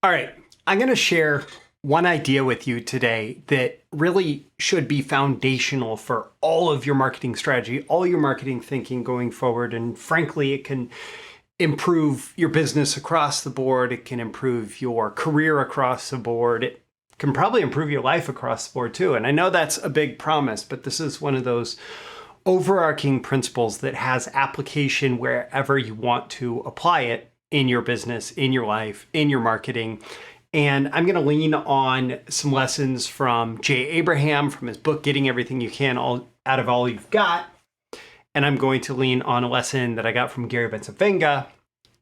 All right, I'm going to share one idea with you today that really should be foundational for all of your marketing strategy, all your marketing thinking going forward. And frankly, it can improve your business across the board. It can improve your career across the board. It can probably improve your life across the board too. And I know that's a big promise, but this is one of those overarching principles that has application wherever you want to apply it in your business, in your life, in your marketing. And I'm going to lean on some lessons from Jay Abraham from his book, Getting Everything You Can Out of All You've Got. And I'm going to lean on a lesson that I got from Gary Bencivenga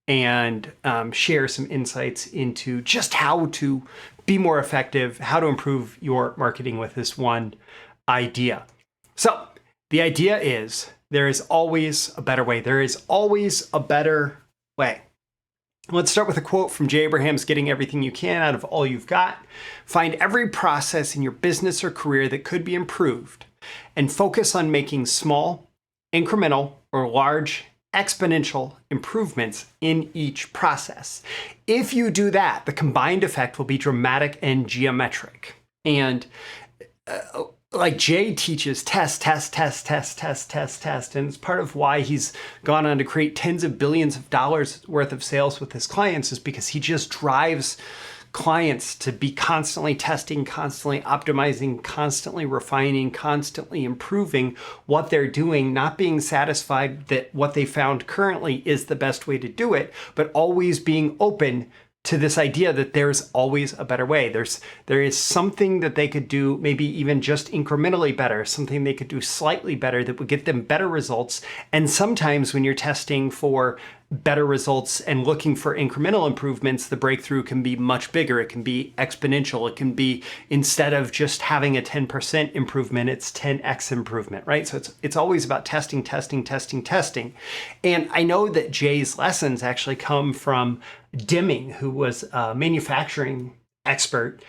and share some insights into just how to be more effective, how to improve your marketing with this one idea. So the idea is there is always a better way. There is always a better way. Let's start with a quote from Jay Abraham's Getting Everything You Can Out of All You've Got. Find every process in your business or career that could be improved and focus on making small, incremental, or large exponential improvements in each process. If you do that, the combined effect will be dramatic and geometric. And like Jay teaches, test. And it's part of why he's gone on to create tens of billions of dollars worth of sales with his clients, is because he just drives clients to be constantly testing, constantly optimizing, constantly refining, constantly improving what they're doing, not being satisfied that what they found currently is the best way to do it, but always being open to this idea that there's always a better way. There is something that they could do, maybe even just incrementally better, something they could do slightly better that would get them better results. And sometimes when you're testing for better results and looking for incremental improvements, the breakthrough can be much bigger. It can be exponential. It can be, instead of just having a 10% improvement, it's 10x improvement, right? So it's always about testing. And I know that Jay's lessons actually come from Deming, who was a manufacturing expert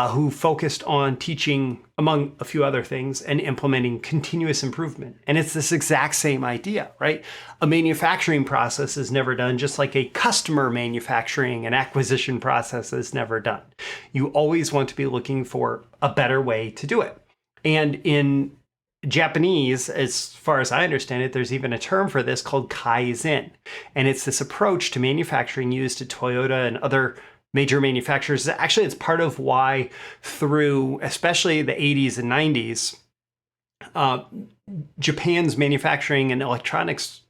who focused on teaching, among a few other things, and implementing continuous improvement. And it's this exact same idea, right? A manufacturing process is never done, just like a customer manufacturing and acquisition process is never done. You always want to be looking for a better way to do it. And in Japanese, as far as I understand it, there's even a term for this called Kaizen. And it's this approach to manufacturing used at Toyota and other major manufacturers. Actually, it's part of why through especially the 80s and 90s, Japan's manufacturing and electronics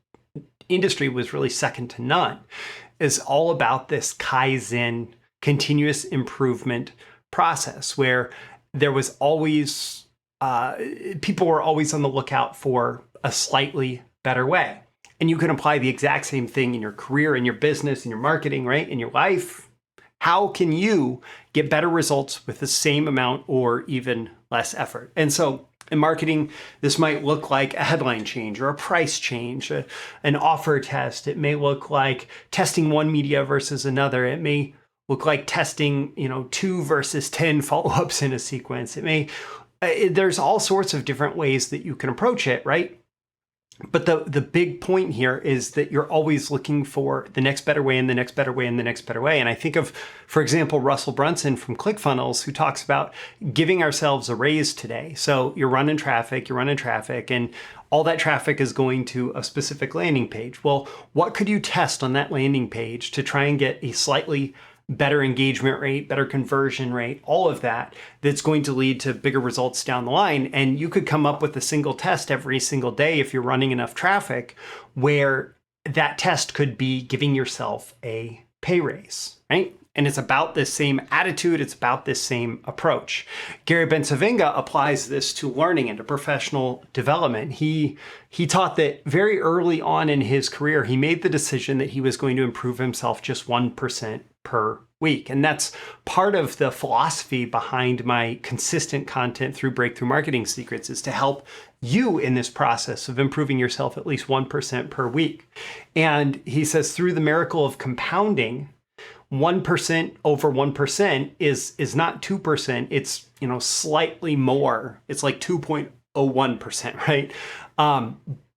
industry was really second to none. It's all about this Kaizen, continuous improvement process, where there was always people were always on the lookout for a slightly better way. And you can apply the exact same thing in your career, in your business, in your marketing, right? In your life. How can you get better results with the same amount or even less effort? And so in marketing, this might look like a headline change or a price change, an offer test. It may look like testing one media versus another. It may look like testing, 2 versus 10 follow-ups in a sequence. There's all sorts of different ways that you can approach it, right? But the big point here is that you're always looking for the next better way and the next better way and the next better way. And I think of, for example, Russell Brunson from ClickFunnels, who talks about giving ourselves a raise today. So you're running traffic, and all that traffic is going to a specific landing page. Well, what could you test on that landing page to try and get a slightly better engagement rate, better conversion rate, all of that's going to lead to bigger results down the line? And you could come up with a single test every single day if you're running enough traffic, where that test could be giving yourself a pay raise, right? And it's about this same attitude. It's about this same approach. Gary Bencivenga applies this to learning and to professional development. He taught that very early on in his career, he made the decision that he was going to improve himself just 1% per week. And that's part of the philosophy behind my consistent content through Breakthrough Marketing Secrets, is to help you in this process of improving yourself at least 1% per week. And he says, through the miracle of compounding, 1% over 1% is not 2%. It's, slightly more. It's like 2.01%, right?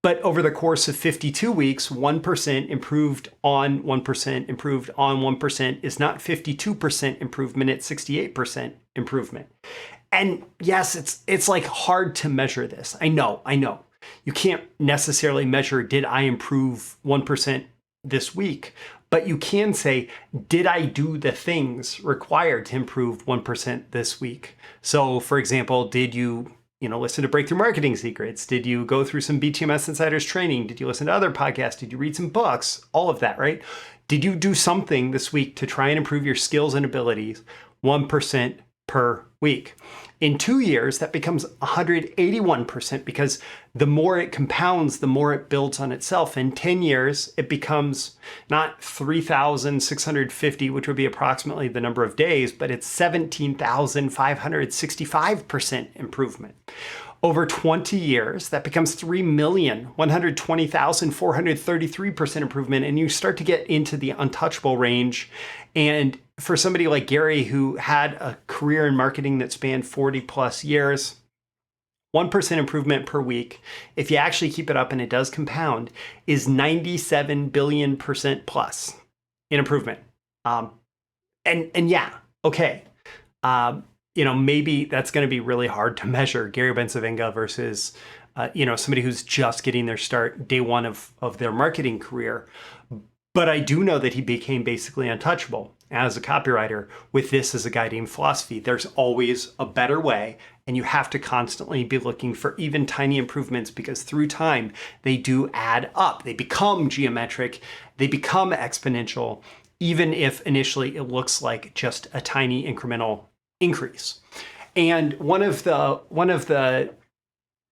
But over the course of 52 weeks, 1% improved on 1% improved on 1% is not 52% improvement, it's 68% improvement. And yes, it's like hard to measure this. I know. You can't necessarily measure, did I improve 1% this week? But you can say, did I do the things required to improve 1% this week? So for example, did you listen to Breakthrough Marketing Secrets? Did you go through some BTMSinsiders training? Did you listen to other podcasts? Did you read some books? All of that, right? Did you do something this week to try and improve your skills and abilities 1% per week? In 2 years, that becomes 181% because the more it compounds, the more it builds on itself. In 10 years, it becomes not 3,650, which would be approximately the number of days, but it's 17,565% improvement. Over 20 years, that becomes 3,120,433% improvement. And you start to get into the untouchable range. And for somebody like Gary, who had a career in marketing that spanned 40 plus years, 1% improvement per week, if you actually keep it up and it does compound, is 97 billion % plus in improvement. Maybe that's going to be really hard to measure, Gary Bencivenga versus, somebody who's just getting their start day one of their marketing career. But I do know that he became basically untouchable as a copywriter with this as a guiding philosophy. There's always a better way, and you have to constantly be looking for even tiny improvements because through time, they do add up. They become geometric, they become exponential, even if initially it looks like just a tiny incremental increase. And one of the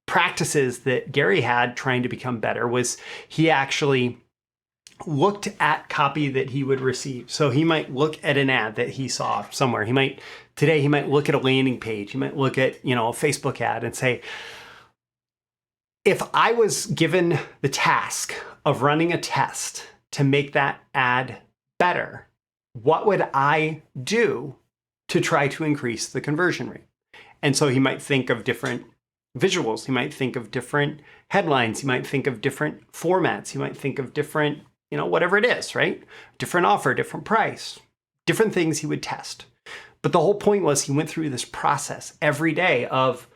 practices that Gary had trying to become better was he actually looked at copy that he would receive. So he might look at an ad that he saw somewhere. He might look at a landing page. He might look at, a Facebook ad and say, if I was given the task of running a test to make that ad better, what would I do to try to increase the conversion rate? And so he might think of different visuals. He might think of different headlines. He might think of different formats. He might think of different, whatever it is, right? Different offer, different price, different things he would test. But the whole point was he went through this process every day of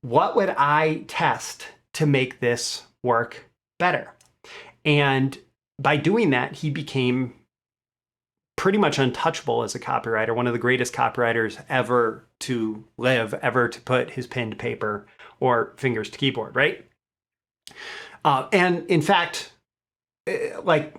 what would I test to make this work better? And by doing that, he became pretty much untouchable as a copywriter, one of the greatest copywriters ever to live, ever to put his pen to paper or fingers to keyboard, right? And in fact, I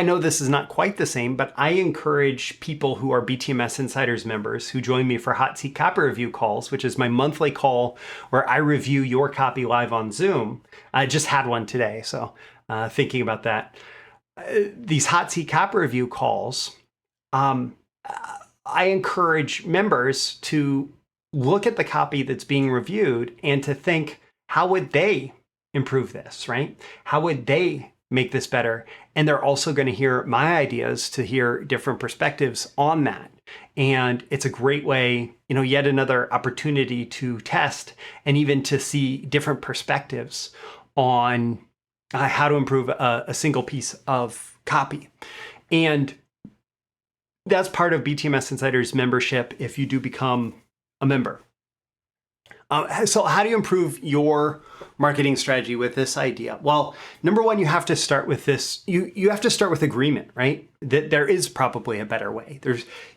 know this is not quite the same, but I encourage people who are BTMSinsiders members who join me for Hot Seat Copy Review calls, which is my monthly call where I review your copy live on Zoom. I just had one today, so thinking about that. These Hot Seat Copy Review calls, I encourage members to look at the copy that's being reviewed and to think, how would they improve this, right? How would they make this better? And they're also going to hear my ideas to hear different perspectives on that. And it's a great way, yet another opportunity to test and even to see different perspectives on how to improve a single piece of copy. And that's part of BTMSinsiders membership if you do become a member. So how do you improve your marketing strategy with this idea? Well, number one, you have to start with this. You have to start with agreement, right? That there is probably a better way.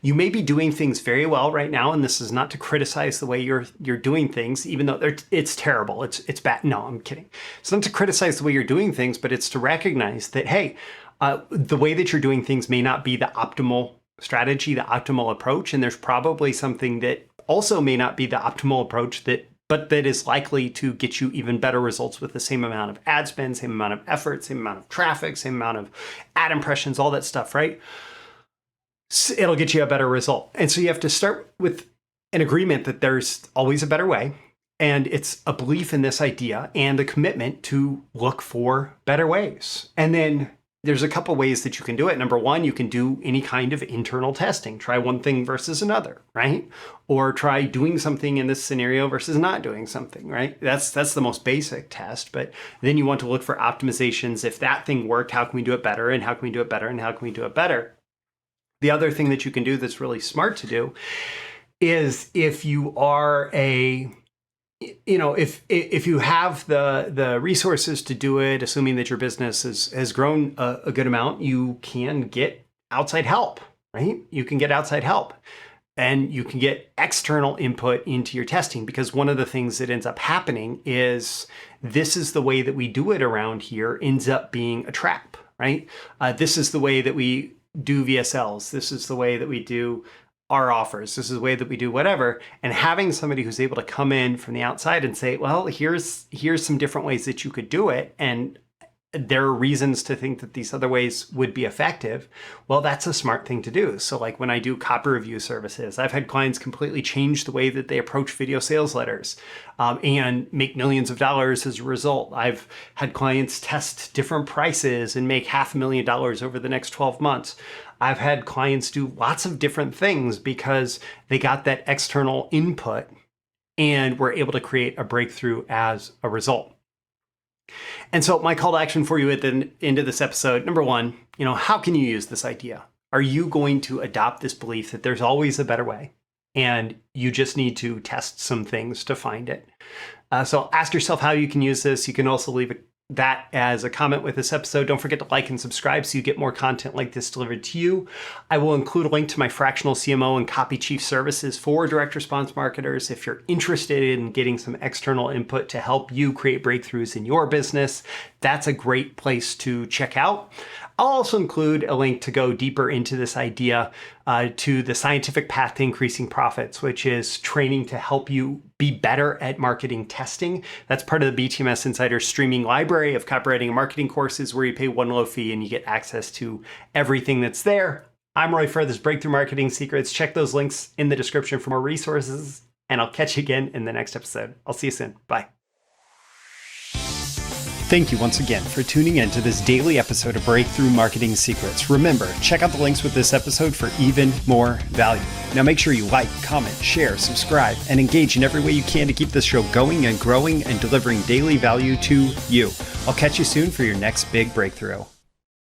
You may be doing things very well right now, and this is not to criticize the way you're doing things, even though it's terrible. It's bad. No, I'm kidding. It's not to criticize the way you're doing things, but it's to recognize that, hey, the way that you're doing things may not be the optimal strategy, the optimal approach, and there's probably something that also may not be the optimal approach but that is likely to get you even better results with the same amount of ad spend, same amount of effort, same amount of traffic, same amount of ad impressions, all that stuff, right? So it'll get you a better result. And so you have to start with an agreement that there's always a better way. And it's a belief in this idea and a commitment to look for better ways. And then there's a couple ways that you can do it. Number one, you can do any kind of internal testing. Try one thing versus another, right? Or try doing something in this scenario versus not doing something, right? That's the most basic test. But then you want to look for optimizations. If that thing worked, how can we do it better? And how can we do it better? And how can we do it better? The other thing that you can do that's really smart to do is if you are if you have the resources to do it, assuming that your business has grown a good amount, you can get outside help, right? You can get outside help and you can get external input into your testing, because one of the things that ends up happening is this is the way that we do it around here ends up being a trap, right? This is the way that we do VSLs. This is the way that we do our offers. This is the way that we do whatever. And having somebody who's able to come in from the outside and say, well, here's some different ways that you could do it, and there are reasons to think that these other ways would be effective. Well, that's a smart thing to do. So like when I do copy review services, I've had clients completely change the way that they approach video sales letters and make millions of dollars as a result. I've had clients test different prices and make $500,000 over the next 12 months. I've had clients do lots of different things because they got that external input and were able to create a breakthrough as a result. And so my call to action for you at the end of this episode, number one, how can you use this idea? Are you going to adopt this belief that there's always a better way and you just need to test some things to find it? So ask yourself how you can use this. You can also leave that as a comment with this episode. Don't forget to like and subscribe so you get more content like this delivered to you. I will include a link to my Fractional CMO and Copy Chief services for direct response marketers. If you're interested in getting some external input to help you create breakthroughs in your business, that's a great place to check out. I'll also include a link to go deeper into this idea to the scientific path to increasing profits, which is training to help you be better at marketing testing. That's part of the BTMS Insiders streaming library of copywriting and marketing courses where you pay one low fee and you get access to everything that's there. I'm Roy Furr, this is Breakthrough Marketing Secrets. Check those links in the description for more resources, and I'll catch you again in the next episode. I'll see you soon. Bye. Thank you once again for tuning in to this daily episode of Breakthrough Marketing Secrets. Remember, check out the links with this episode for even more value. Now make sure you like, comment, share, subscribe, and engage in every way you can to keep this show going and growing and delivering daily value to you. I'll catch you soon for your next big breakthrough.